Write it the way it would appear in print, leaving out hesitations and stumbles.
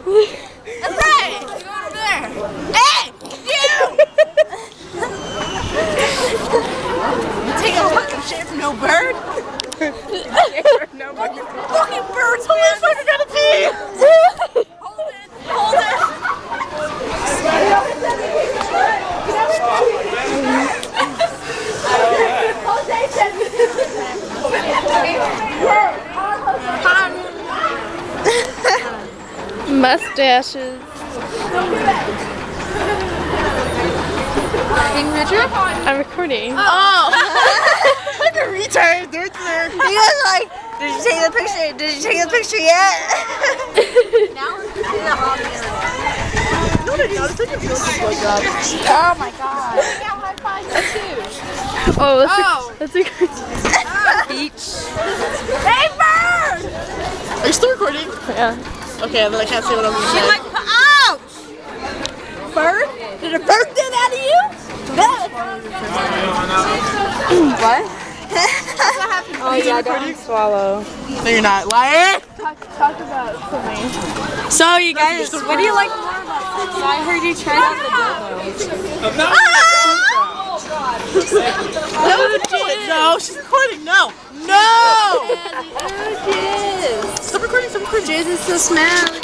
That's right! You go over there! Hey! You! You take a fucking shit from no bird? No fucking Fucking birds, holy fuck, I gotta pee! Hold it! Hold it! Mustaches. Taking a picture? I'm recording. Oh! like a retard, dude. He was like, did you take the picture? Did you take the picture yet? Now we're in the hobby area. No, they don't. It's like a beautiful job. Oh my god. Oh, that's a good. Beach. Hey, bird! Are you still recording? Yeah. Okay, then I can't say what I'm gonna She's say. like, ouch! Bird? Did a bird do that to you? What? Oh yeah, don't swallow. No, you're not. Liar! Talk about something. So you guys, what do you like more about sex? I heard you tried out the dildo. No, she's recording. No! No! Stop recording, stop recording. Jizz is so smelly.